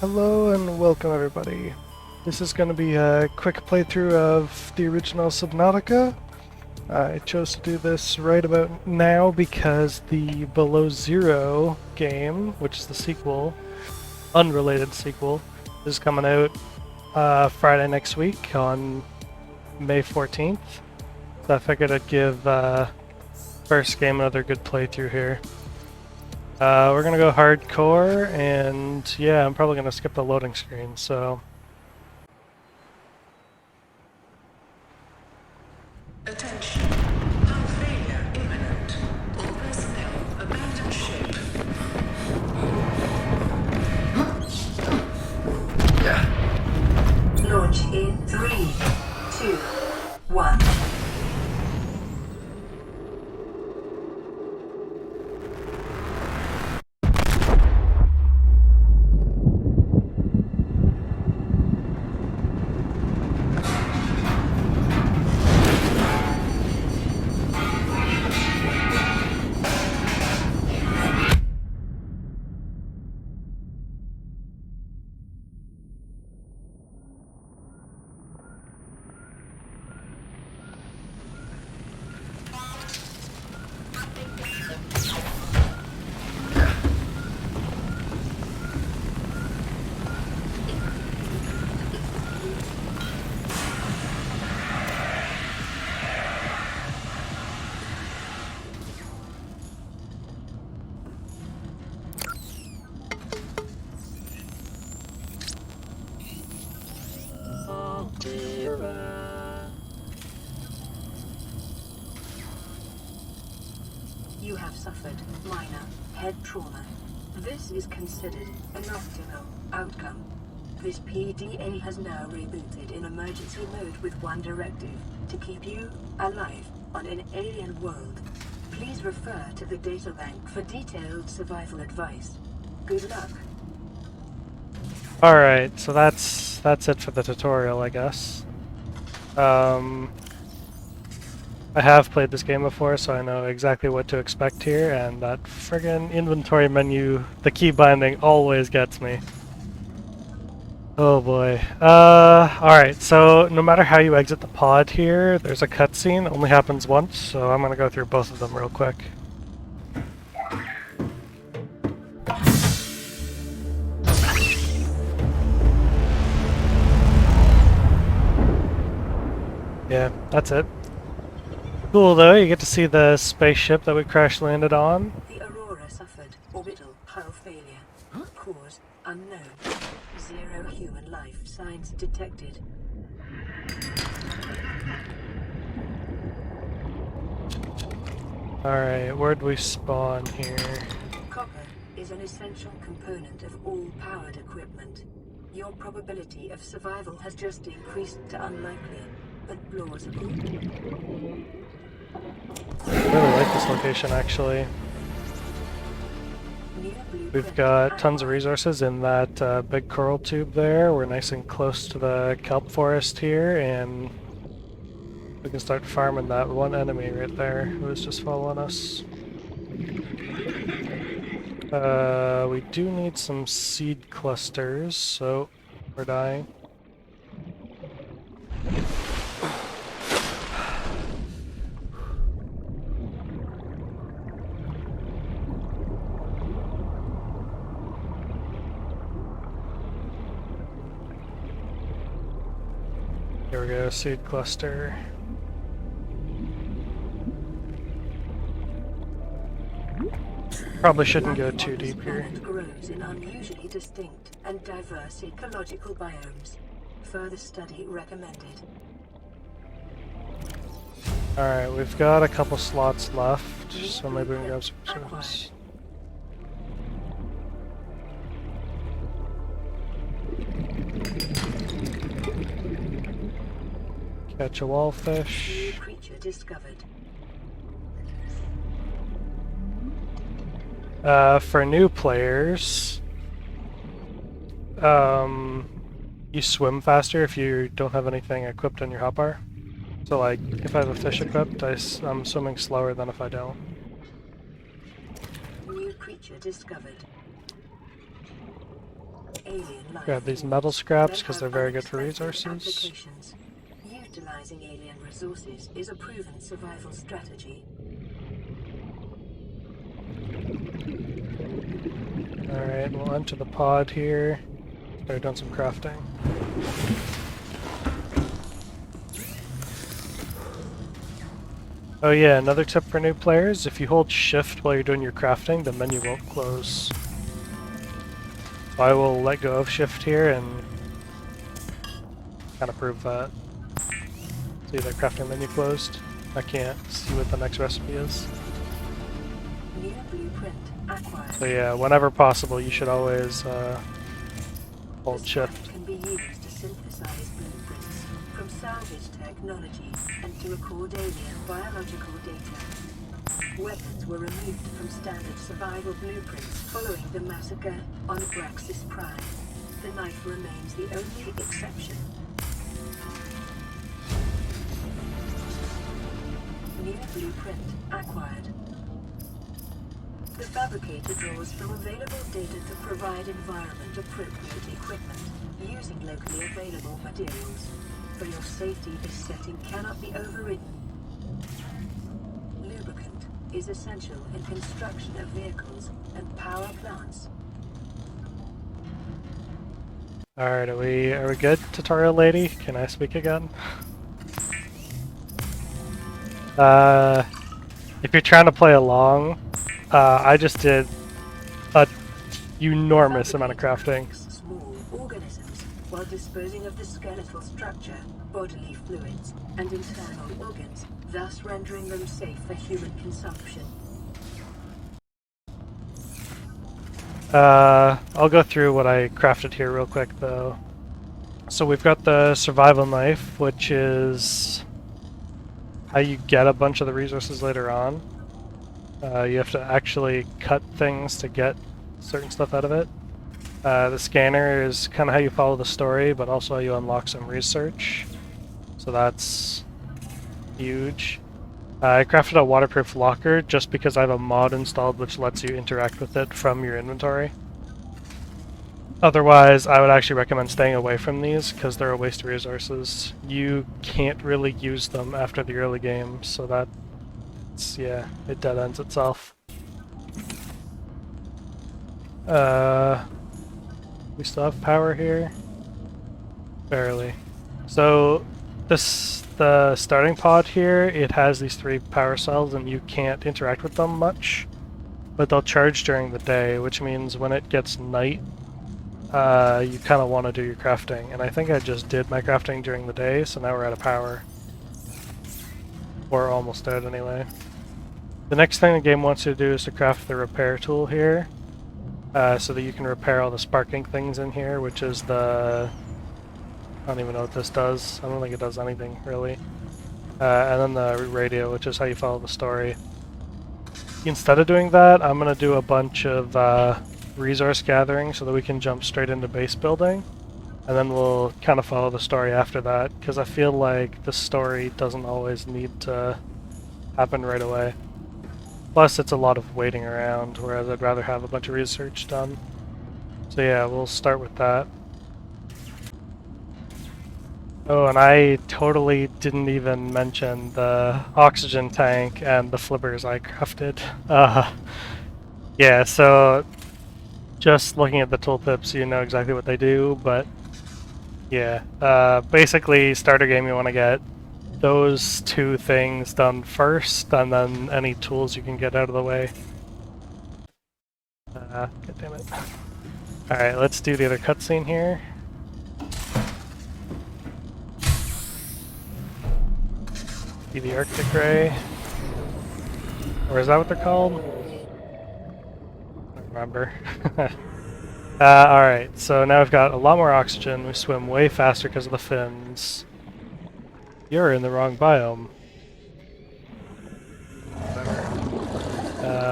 Hello and welcome everybody. This is going to be a quick playthrough of the original Subnautica. I chose to do this right about now because the Below Zero game, which is the sequel, unrelated sequel, is coming out Friday next week on May 14th. So I figured I'd give first game another good playthrough here. We're gonna go hardcore, and yeah, I'm probably gonna skip the loading screen, so... Attention. Hull failure imminent. All personnel abandon ship. Launch in 3, 2, 1. You have suffered minor head trauma. This is considered an optimal outcome. This PDA has now rebooted in emergency mode with one directive: to keep you alive on an alien world. Please refer to the databank for detailed survival advice. Good luck. Alright, so that's it for the tutorial, I guess. I have played this game before, so I know exactly what to expect here, and that friggin' inventory menu, the key binding, always gets me. Oh boy. Alright, so no matter how you exit the pod here, there's a cutscene, it only happens once, so I'm gonna go through both of them real quick. Yeah, that's it. Cool though, you get to see the spaceship that we crash landed on. The Aurora suffered orbital hull failure. Cause unknown. 0 human life signs detected. Alright, where'd we spawn here? Copper is an essential component of all powered equipment. Your probability of survival has just increased to unlikely, but plausible. I really like this location, actually. We've got tons of resources in that big coral tube there. We're nice and close to the kelp forest here, and we can start farming that one enemy right there who was just following us. We do need some seed clusters, so we're dying. Here we go, seed cluster. Probably shouldn't go too deep here. Planet grows in unusually distinct and diverse ecological biomes. Further study recommended. Alright, we've got a couple slots left, so maybe we can grab some resources. Catch a wallfish. New creature discovered. For new players, you swim faster if you don't have anything equipped on your hotbar. So like, if I have a fish equipped, I'm swimming slower than if I don't. New creature discovered. alien life Grab these forms metal scraps that because have they're very good for unexpected resources. applications. Utilizing alien resources is a proven survival strategy. Alright, we'll enter the pod here. Start doing some crafting. Oh yeah, another tip for new players, if you hold shift while you're doing your crafting, the menu won't close. So I will let go of shift here and kind of prove that. See that crafting menu closed? I can't see what the next recipe is. New blueprint acquired. So yeah, whenever possible, you should always hold The shift. scanner can be used to synthesize blueprints from salvage technology and to record alien biological data. Weapons were removed from standard survival blueprints following the massacre on Braxis Prime. The knife remains the only exception. New blueprint acquired. The fabricator draws from available data to provide environment-appropriate equipment using locally available materials. For your safety, this setting cannot be overridden. Lubricant is essential in construction of vehicles and power plants. Alright, are we good, tutorial lady? Can I speak again? If you're trying to play along, I just did a enormous amount of crafting. Small organisms while disposing of the skeletal structure, bodily fluids, and internal organs, thus rendering them safe for human consumption. I'll go through what I crafted here real quick though. So we've got the survival knife, which is how you get a bunch of the resources later on. You have to actually cut things to get certain stuff out of it. The scanner is kind of how you follow the story, but also how you unlock some research. So that's huge. I crafted a waterproof locker just because I have a mod installed which lets you interact with it from your inventory. Otherwise, I would actually recommend staying away from these because they're a waste of resources. You can't really use them after the early game, so that's, yeah, it dead ends itself. We still have power here? Barely. So, the starting pod here, it has these 3 power cells and you can't interact with them much. But they'll charge during the day, which means when it gets night, you kind of want to do your crafting. And I think I just did my crafting during the day, so now we're out of power. Or almost out anyway. The next thing the game wants you to do is to craft the repair tool here. So that you can repair all the sparking things in here, which is the... I don't even know what this does. I don't think it does anything, really. And then the radio, which is how you follow the story. Instead of doing that, I'm going to do a bunch of resource gathering so that we can jump straight into base building. And then we'll kind of follow the story after that, because I feel like the story doesn't always need to happen right away. Plus, it's a lot of waiting around, whereas I'd rather have a bunch of research done. So yeah, we'll start with that. Oh, and I totally didn't even mention the oxygen tank and the flippers I crafted. Yeah, so just looking at the tooltips, you know exactly what they do, but yeah. Basically, starter game, you want to get those 2 things done first, and then any tools you can get out of the way. God damn it. Alright, let's do the other cutscene here. Be the Arctic Ray. Or is that what they're called? I don't remember. Alright, so now we've got a lot more oxygen. We swim way faster because of the fins. You're in the wrong biome.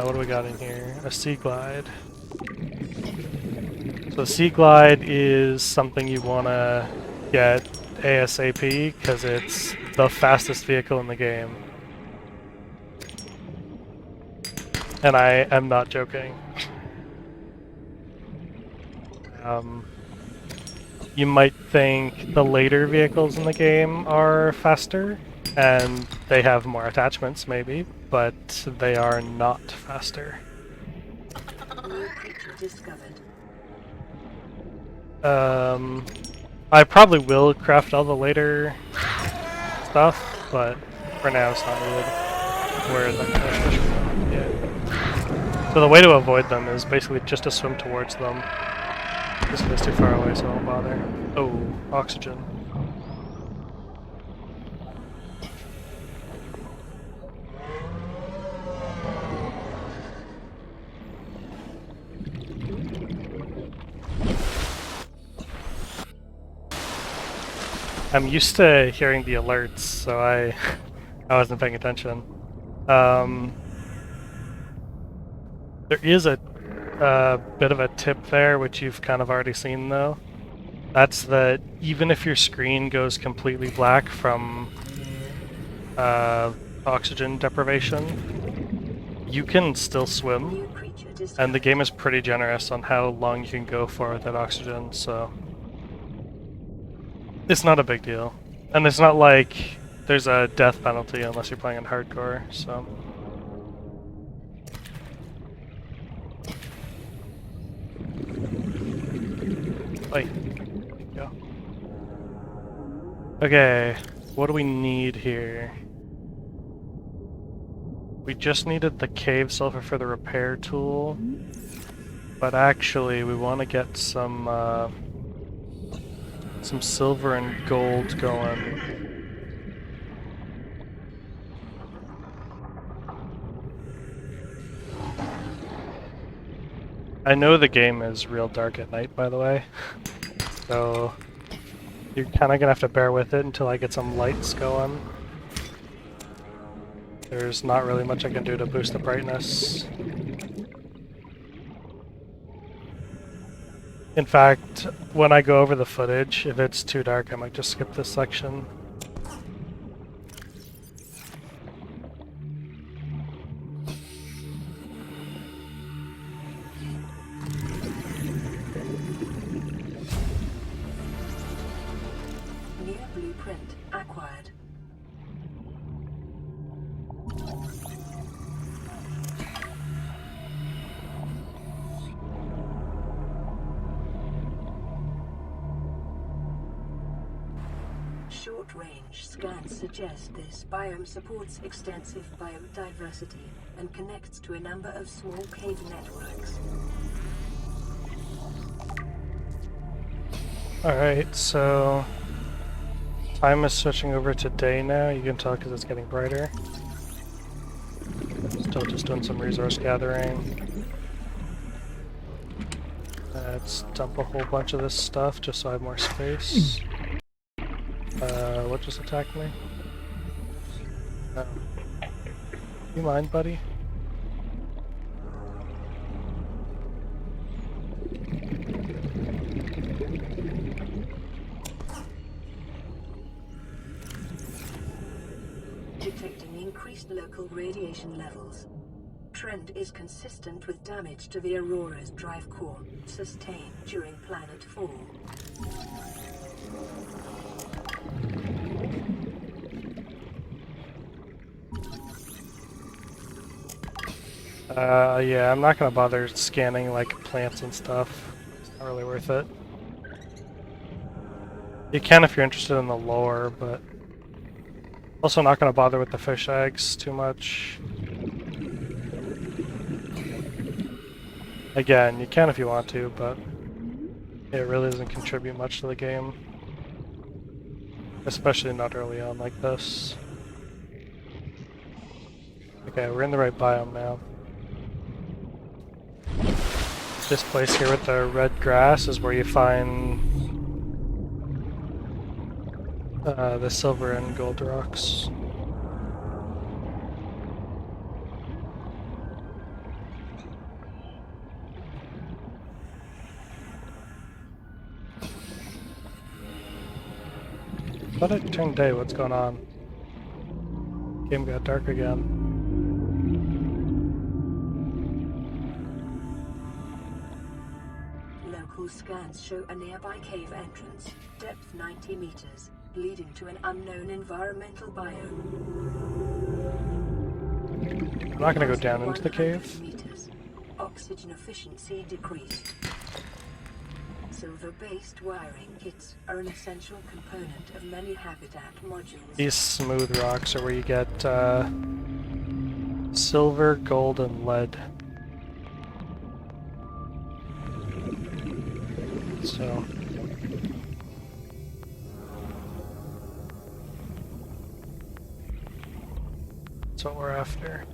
What do we got in here? A Sea Glide. So Sea Glide is something you want to get ASAP because it's the fastest vehicle in the game. And I am not joking. you might think the later vehicles in the game are faster, and they have more attachments maybe, but they are not faster. New creature discovered. I probably will craft all the later stuff, but for now it's not needed. Where is that fish? Yeah. So the way to avoid them is basically just to swim towards them. This guy's too far away, so I won't bother. Oh, oxygen. I'm used to hearing the alerts, so I wasn't paying attention. There is a bit of a tip there, which you've kind of already seen though. That's that even if your screen goes completely black from oxygen deprivation, you can still swim, and the game is pretty generous on how long you can go for without oxygen, so it's not a big deal. And it's not like there's a death penalty unless you're playing in hardcore, so... Wait. Go. Okay, what do we need here? We just needed the cave sulfur for the repair tool, but actually we want to get some silver and gold going. I know the game is real dark at night, by the way, so you're kind of gonna have to bear with it until I get some lights going. There's not really much I can do to boost the brightness. In fact, when I go over the footage, if it's too dark, I might just skip this section. New blueprint acquired. Short-range scans suggest this biome supports extensive biodiversity and connects to a number of small cave networks. Alright, so time is switching over to day now. You can tell because it's getting brighter. Still just doing some resource gathering. Let's dump a whole bunch of this stuff just so I have more space. What just attacked me? Oh. You mind, buddy? Detecting increased local radiation levels. Trend is consistent with damage to the Aurora's drive core, sustained during planet fall. Yeah, I'm not gonna bother scanning like plants and stuff. It's not really worth it. You can if you're interested in the lore, but also not gonna bother with the fish eggs too much. Again, you can if you want to, but it really doesn't contribute much to the game. Especially not early on like this. Okay, we're in the right biome now. This place here with the red grass is where you find the silver and gold rocks. Thought it turned day, what's going on? Game got dark again. Local scans show a nearby cave entrance, depth 90 meters, leading to an unknown environmental biome. I'm not gonna go down into the 100 cave. meters. Oxygen efficiency decreased. Silver-based wiring kits are an essential component of many habitat modules. These smooth rocks are where you get silver, gold, and lead. So that's what we're after.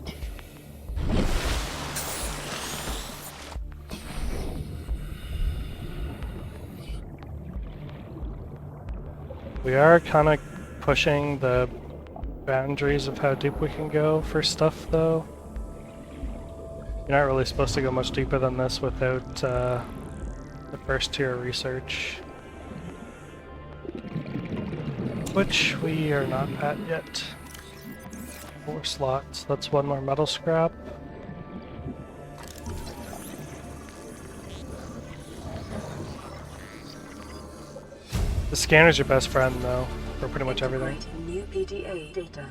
We are kind of pushing the boundaries of how deep we can go for stuff, though. You're not really supposed to go much deeper than this without the first tier of research, which we are not at yet. 4 slots. That's 1 more metal scrap. The scanner's your best friend, though, for pretty much everything. New PDA data.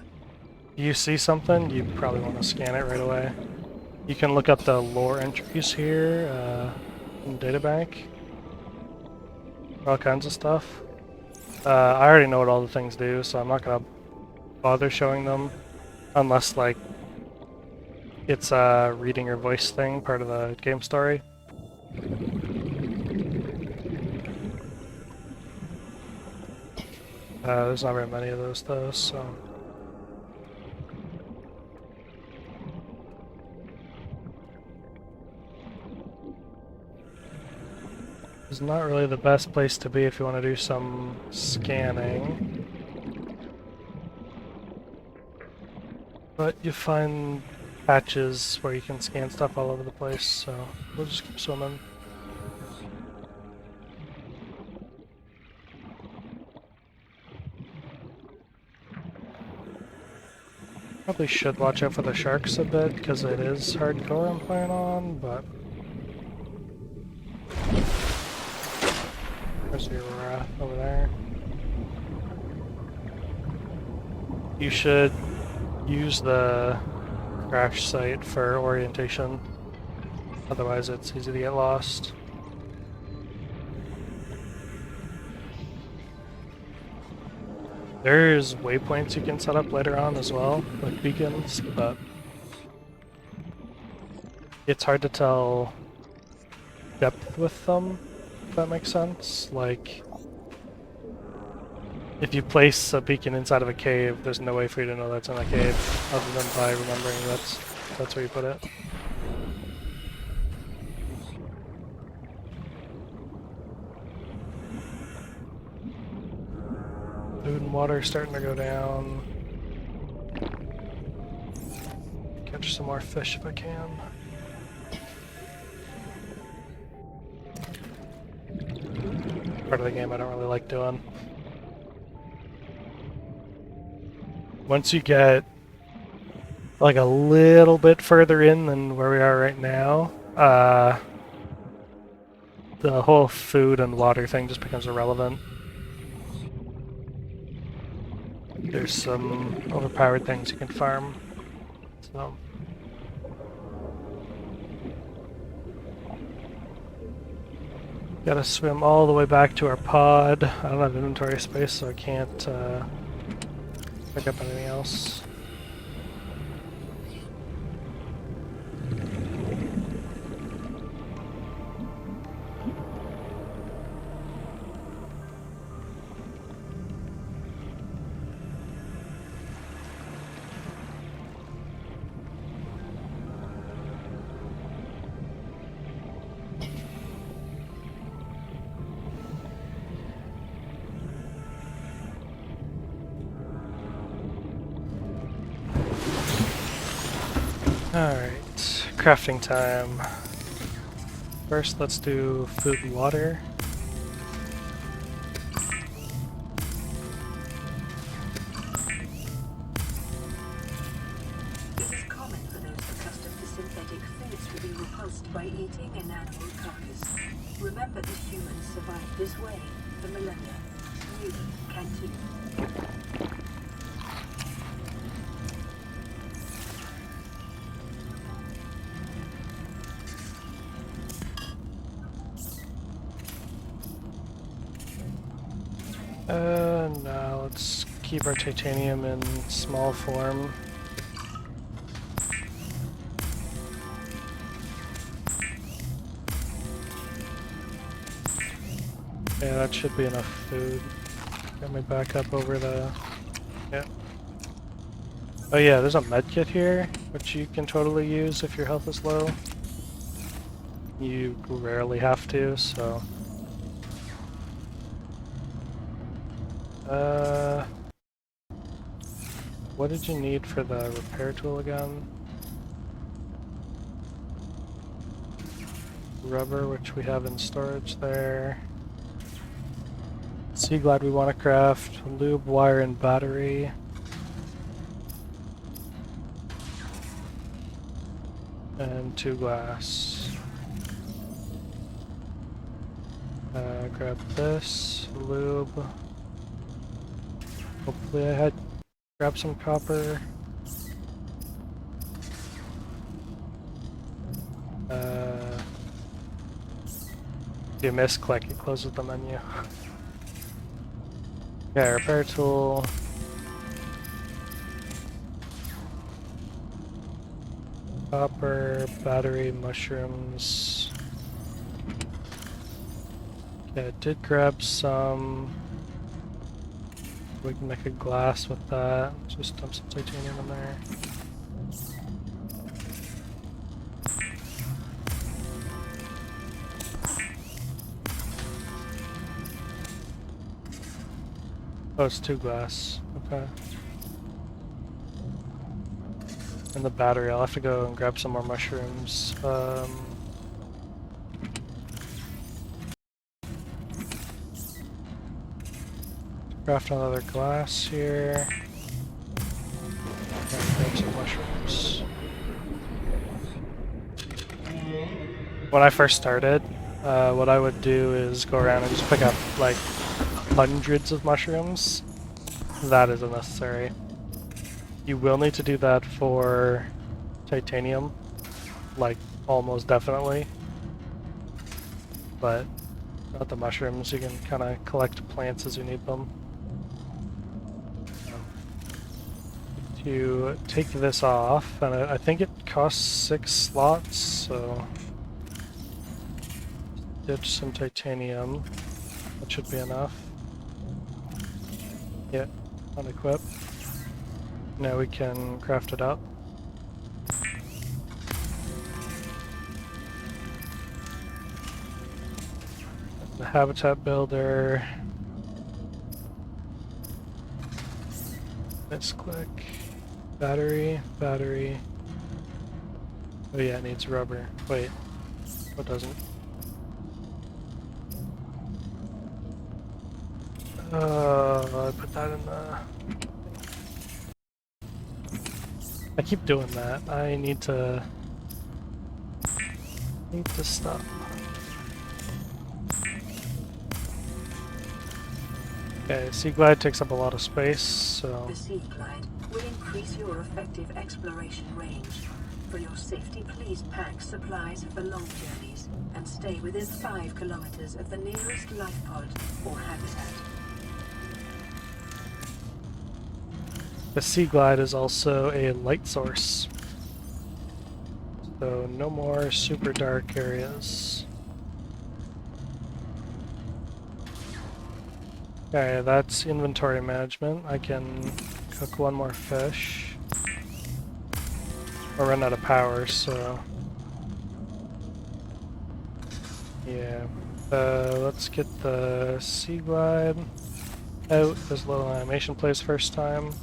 You see something, you probably want to scan it right away. You can look up the lore entries here in the databank. All kinds of stuff. I already know what all the things do, so I'm not gonna bother showing them unless, like, it's a reading your voice thing, part of the game story. There's not very many of those, though, so... It's not really the best place to be if you want to do some scanning. But you find patches where you can scan stuff all over the place, so we'll just keep swimming. Probably should watch out for the sharks a bit, because it is hardcore I'm playing on, but... There's your over there. You should use the crash site for orientation, otherwise it's easy to get lost. There's waypoints you can set up later on as well, like beacons, but it's hard to tell depth with them, if that makes sense. Like, if you place a beacon inside of a cave, there's no way for you to know that's in a cave, other than by remembering that's where you put it. Food and water starting to go down. Catch some more fish if I can. Part of the game I don't really like doing. Once you get like a little bit further in than where we are right now, the whole food and water thing just becomes irrelevant. There's some overpowered things you can farm, so... Gotta swim all the way back to our pod. I don't have inventory space, so I can't pick up anything else. Alright, crafting time. First, let's do food and water. It is common for those accustomed to synthetic foods to be repulsed by eating an animal carcass. Remember that humans This way, for millennia. You can too. No, let's keep our titanium in small form. Yeah, that should be enough food. Get me back up over the... Yeah. Oh yeah, there's a medkit here, which you can totally use if your health is low. You rarely have to, so... What did you need for the repair tool again? Rubber, which we have in storage there. Sea glide we want to craft. Lube, wire, and battery. And 2 glass. Grab this. Lube. Hopefully I had... Grab some copper. If you misclick, it closes the menu. Okay, repair tool. Copper, battery, mushrooms. Okay, I did grab some. We can make a glass with that. Just dump some titanium in there. Oh, it's 2 glass. Okay. And the battery, I'll have to go and grab some more mushrooms. Craft another glass here. And grab some mushrooms. When I first started, what I would do is go around and just pick up like hundreds of mushrooms. That is unnecessary. You will need to do that for titanium, like almost definitely. But not the mushrooms, you can kind of collect plants as you need them. To take this off, and I think it costs 6 slots, so ditch some titanium. That should be enough. Yeah, unequip. Now we can craft it up. The habitat builder. Misclick. Battery, battery. Oh yeah, it needs rubber. Wait, what doesn't? I put that in the... I keep doing that. I need to stop. Okay, Sea Glide takes up a lot of space, so... The Sea Glide will increase your effective exploration range. For your safety, please pack supplies for long journeys and stay within 5 kilometers of the nearest life pod or habitat. The Sea Glide is also a light source, so no more super dark areas. Okay, that's inventory management. I can cook 1 more fish. I'll run out of power, so... Yeah. Let's get the Sea Glide out. This little animation plays first time.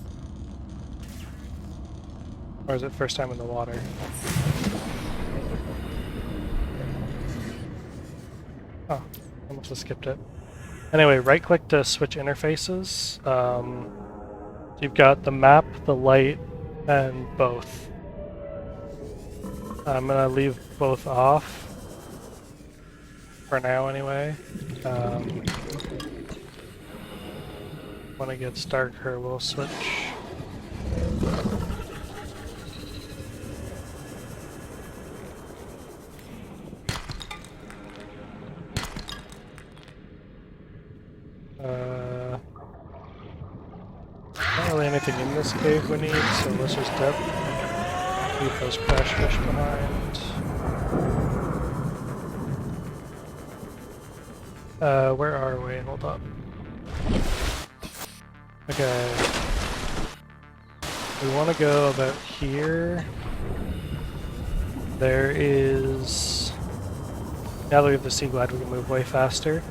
Or is it first time in the water? Oh, I must have skipped it. Anyway, right click to switch interfaces. You've got the map, the light, and both. I'm gonna leave both off. For now anyway. When it gets darker, we'll switch. Not really anything in this cave we need, so let's just dip. Leave those crash fish behind. Where are we? Hold up. Okay. We want to go about here. There is... Now that we have the sea glide, we can move way faster.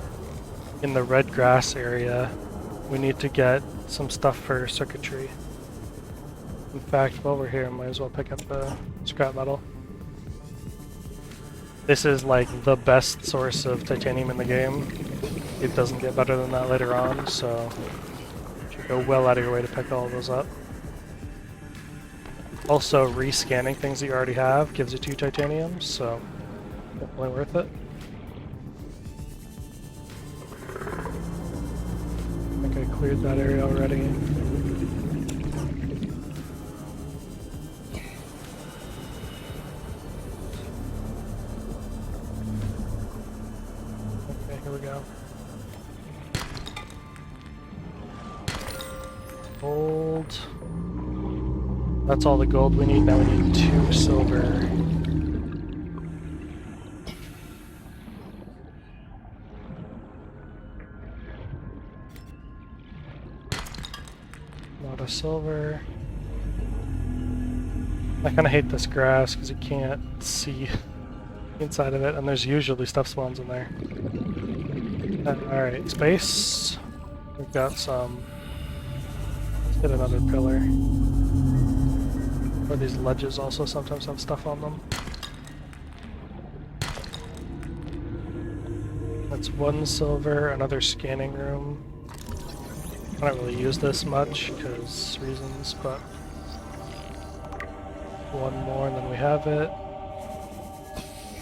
In the red grass area, we need to get some stuff for circuitry. In fact, while we're here, I might as well pick up the scrap metal. This is like the best source of titanium in the game. It doesn't get better than that later on, so you should go well out of your way to pick all of those up. Also, rescanning things that you already have gives you 2 titanium, so definitely worth it. I think I cleared that area already. Okay, here we go. Gold. That's all the gold we need. Now we need 2 silver. Lot of silver. I kind of hate this grass because you can't see inside of it, and there's usually stuff spawns in there. Alright, space. We've got some. Let's get another pillar. Or these ledges also sometimes have stuff on them. That's 1 silver, another scanning room. I don't really use this much because reasons, but 1 more and then we have it.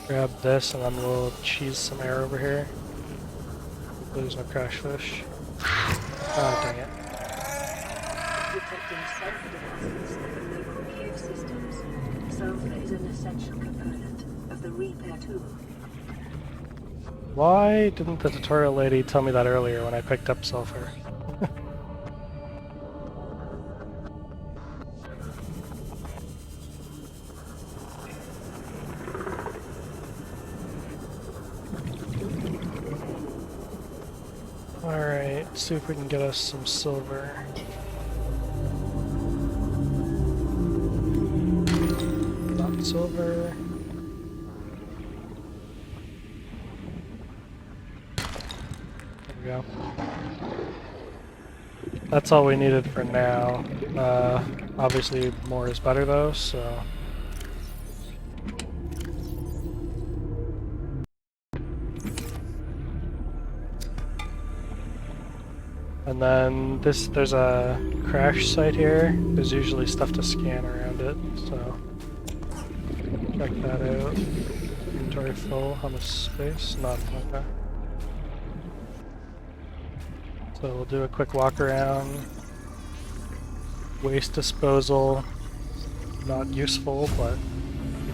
Grab this and then we'll cheese some air over here. There's no crash fish. Oh, dang it. Detecting sulfur deposits in local cave systems. Sulfur is an essential component of the repair tool. Why didn't the tutorial lady tell me that earlier when I picked up sulfur? Alright, see if we can get us some silver. Not silver. There we go. That's all we needed for now. Obviously more is better though, so... And then there's a crash site here. There's usually stuff to scan around it, so check that out. Inventory full. How much space? None. Okay. So we'll do a quick walk around. Waste disposal. Not useful, but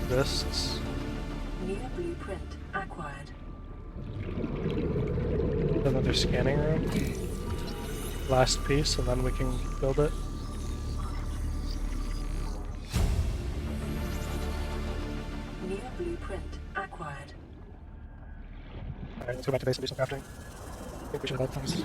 exists. New blueprint acquired. Another scanning room. Last piece, and then we can build it. New blueprint acquired. Alright, let's go back to base and do some crafting. I think we should have had things.